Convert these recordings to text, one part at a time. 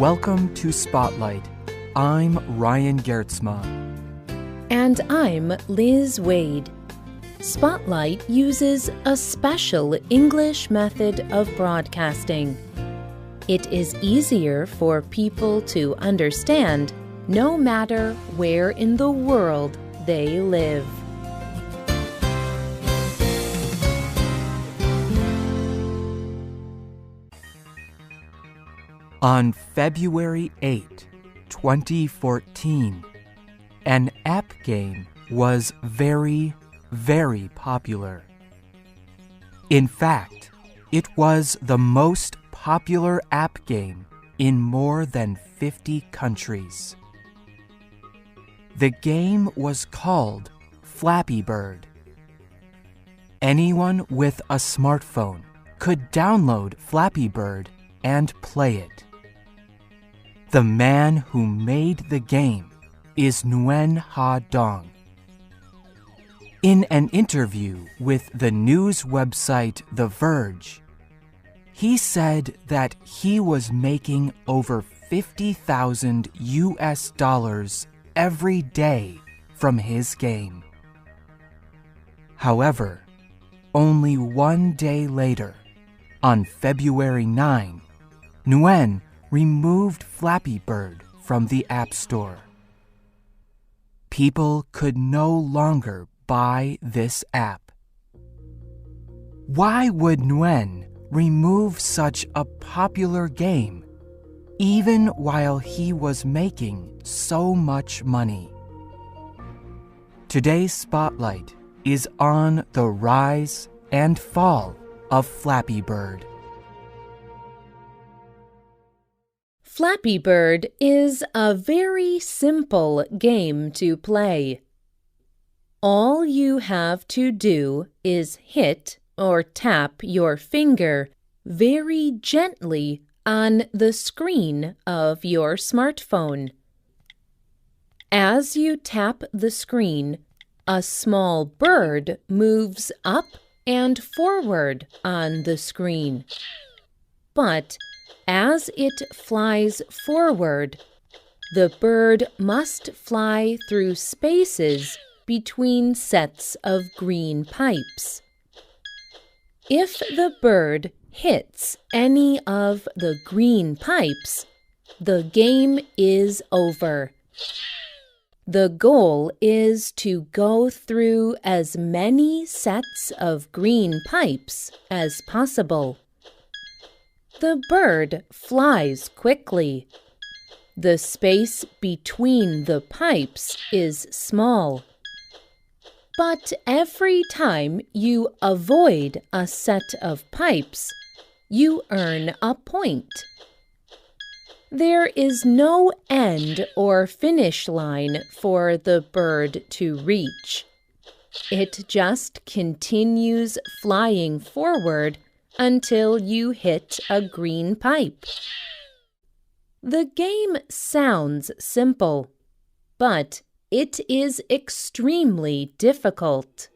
Welcome to Spotlight. I'm Ryan Gertzma. And I'm Liz Wade. Spotlight uses a special English method of broadcasting. It is easier for people to understand no matter where in the world they live. On February 8, 2014, an app game was very popular. In fact, it was the most popular app game in more than 50 countries. The game was called Flappy Bird. Anyone with a smartphone could download Flappy Bird and play it. The man who made the game is Nguyen Ha Dong. In an interview with the news website The Verge, he said that he was making over $50,000 every day from his game. However, only one day later, on February 9, Nguyen removed Flappy Bird from the App Store. People could no longer buy this app. Why would Nguyen remove such a popular game, even while he was making so much money? Today's Spotlight is on the rise and fall of Flappy Bird. Flappy Bird is a very simple game to play. All you have to do is hit or tap your finger very gently on the screen of your smartphone. As you tap the screen, a small bird moves up and forward on the screen. But as it flies forward, the bird must fly through spaces between sets of green pipes. If the bird hits any of the green pipes, the game is over. The goal is to go through as many sets of green pipes as possible. The bird flies quickly. The space between the pipes is small. But every time you avoid a set of pipes, you earn a point. There is no end or finish line for the bird to reach. It just continues flying forward until you hit a green pipe. The game sounds simple, but it is extremely difficult.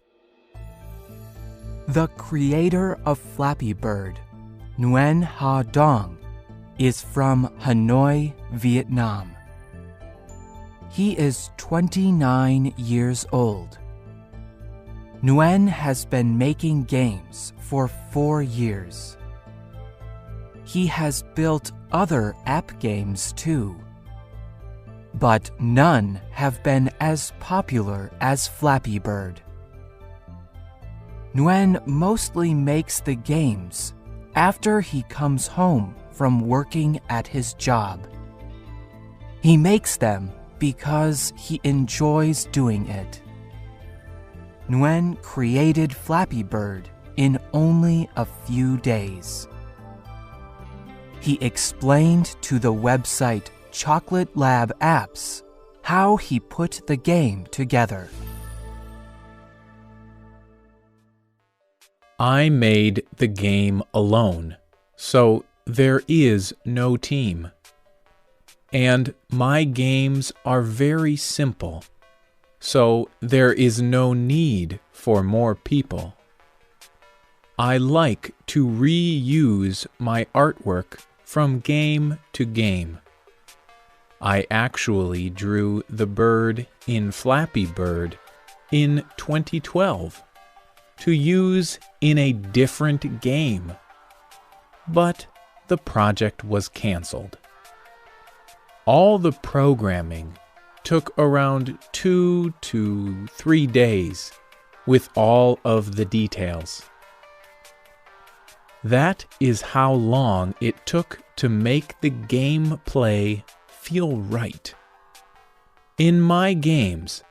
The creator of Flappy Bird, Nguyen Ha Dong, is from Hanoi, Vietnam. He is 29 years old. Nguyen has been making games for 4 years. He has built other app games too, but none have been as popular as Flappy Bird. Nguyen mostly makes the games after he comes home from working at his job. He makes them because he enjoys doing it. Nguyen created Flappy Bird in only a few days. He explained to the website Chocolate Lab Apps how he put the game together. I made the game alone, so there is no team. And my games are very simple, so there is no need for more people. I like to reuse my artwork from game to game. I actually drew the bird in Flappy Bird in 2012 to use in a different game, but the project was canceled. All the programming took around 2 to 3 days with all of the details. That is how long it took to make the gameplay feel right. In my games,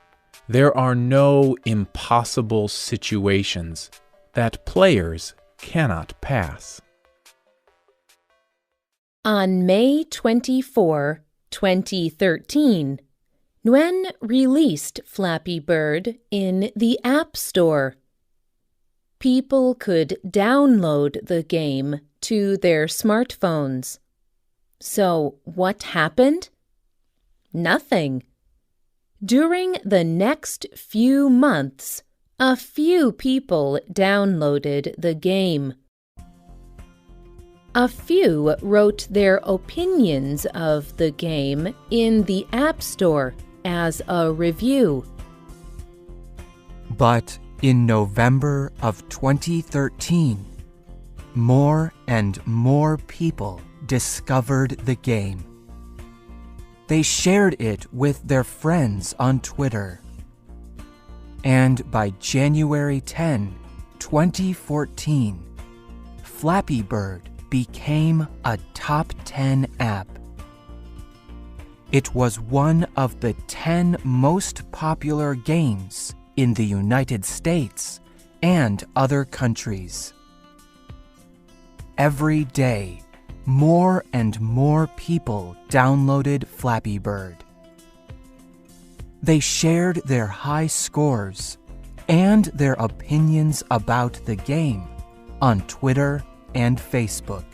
there are no impossible situations that players cannot pass. On May 24, 2013, Nguyen released Flappy Bird in the App Store. People could download the game to their smartphones. So what happened? Nothing. During the next few months, a few people downloaded the game. A few wrote their opinions of the game in the App Store as a review. But in November of 2013, more and more people discovered the game. They shared it with their friends on Twitter. And by January 10, 2014, Flappy Bird became a top 10 app. It was one of the 10 most popular games in the United States and other countries. Every day, more and more people downloaded Flappy Bird. They shared their high scores and their opinions about the game on Twitter and Facebook.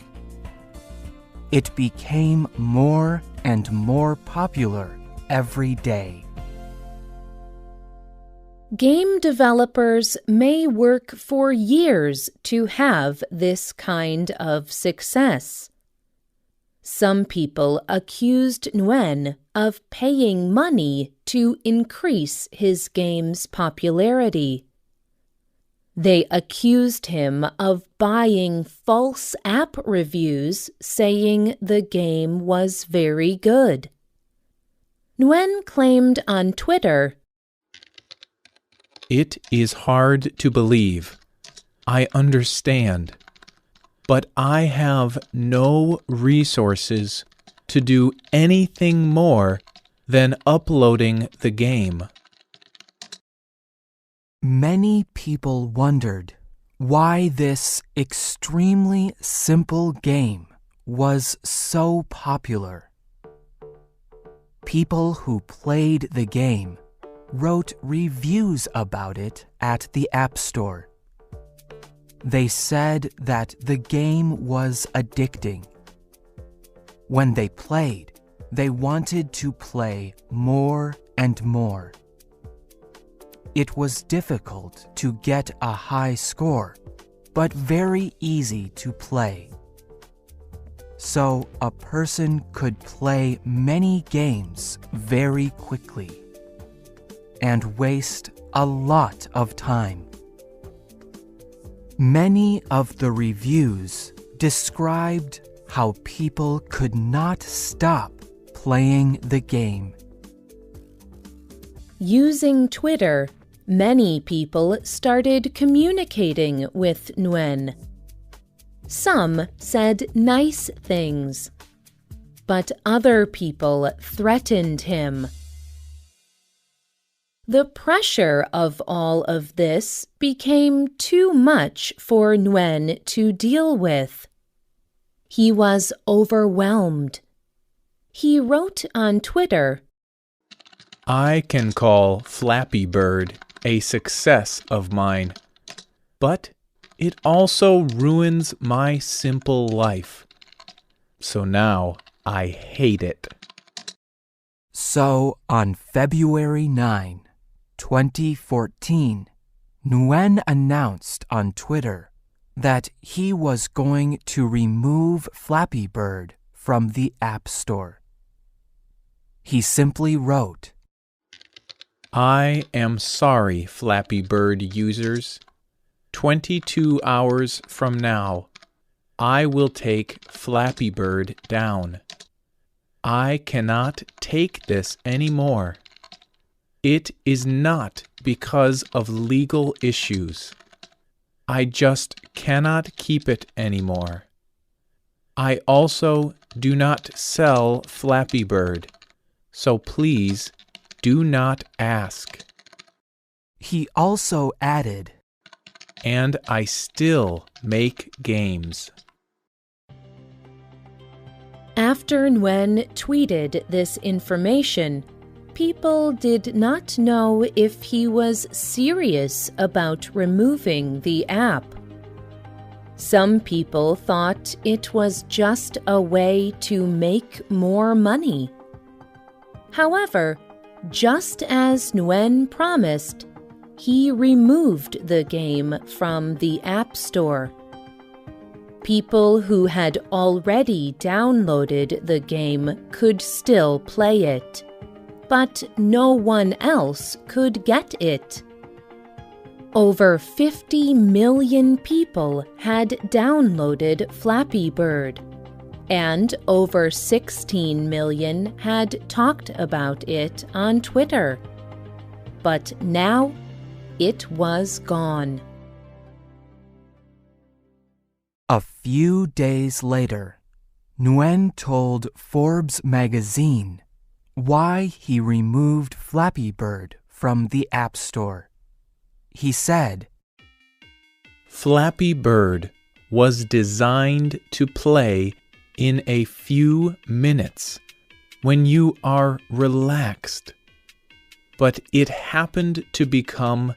It became more and more popular every day. Game developers may work for years to have this kind of success. Some people accused Nguyen of paying money to increase his game's popularity. They accused him of buying false app reviews saying the game was very good. Nguyen claimed on Twitter, "It is hard to believe. I understand. But I have no resources to do anything more than uploading the game." Many people wondered why this extremely simple game was so popular. People who played the game wrote reviews about it at the App Store. They said that the game was addicting. When they played, they wanted to play more and more. It was difficult to get a high score, but very easy to play. So a person could play many games very quickly and waste a lot of time. Many of the reviews described how people could not stop playing the game. Using Twitter, many people started communicating with Nguyen. Some said nice things, but other people threatened him. The pressure of all of this became too much for Nguyen to deal with. He was overwhelmed. He wrote on Twitter, "I can call Flappy Bird a success of mine, but it also ruins my simple life. So now I hate it." So on February 9, 2014, Nguyen announced on Twitter that he was going to remove Flappy Bird from the App Store. He simply wrote, I am sorry, Flappy Bird users. 22 hours from now, I will take Flappy Bird down. I cannot take this anymore. It is not because of legal issues. I just cannot keep it anymore. I also do not sell Flappy Bird, so please do not ask. He also added, And I still make games. After Nguyen tweeted this information, people did not know if he was serious about removing the app. Some people thought it was just a way to make more money. However, just as Nguyen promised, he removed the game from the App Store. People who had already downloaded the game could still play it, but no one else could get it. Over 50 million people had downloaded Flappy Bird, and over 16 million had talked about it on Twitter. But now it was gone. A few days later, Nguyen told Forbes magazine why he removed Flappy Bird from the App Store. He said, Flappy Bird was designed to play in a few minutes when you are relaxed, but it happened to become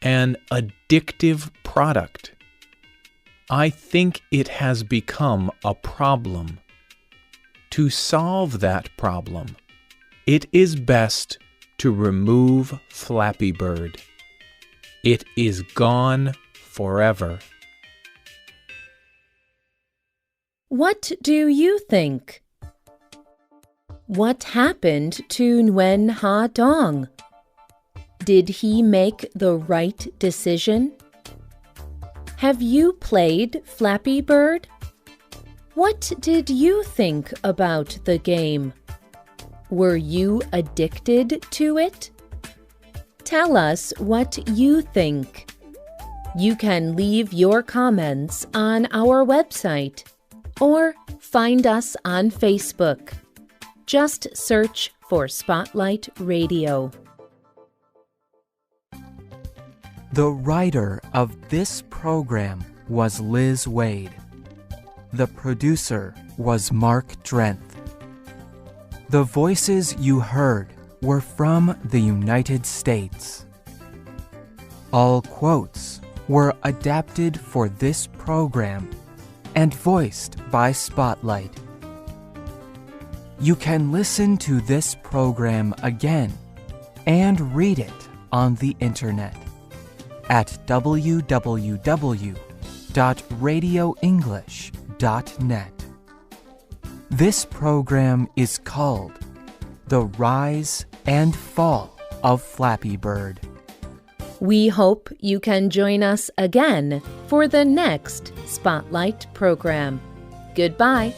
an addictive product. I think it has become a problem. To solve that problem, it is best to remove Flappy Bird. It is gone forever. What do you think? What happened to Nguyen Ha Dong? Did he make the right decision? Have you played Flappy Bird? What did you think about the game? Were you addicted to it? Tell us what you think. You can leave your comments on our website or find us on Facebook. Just search for Spotlight Radio. The writer of this program was Liz Wade. The producer was Mark Drenth. The voices you heard were from the United States. All quotes were adapted for this program and voiced by Spotlight. You can listen to this program again and read it on the internet at www.radioenglish.net. This program is called The Rise and Fall of Flappy Bird. We hope you can join us again for the next Spotlight program. Goodbye.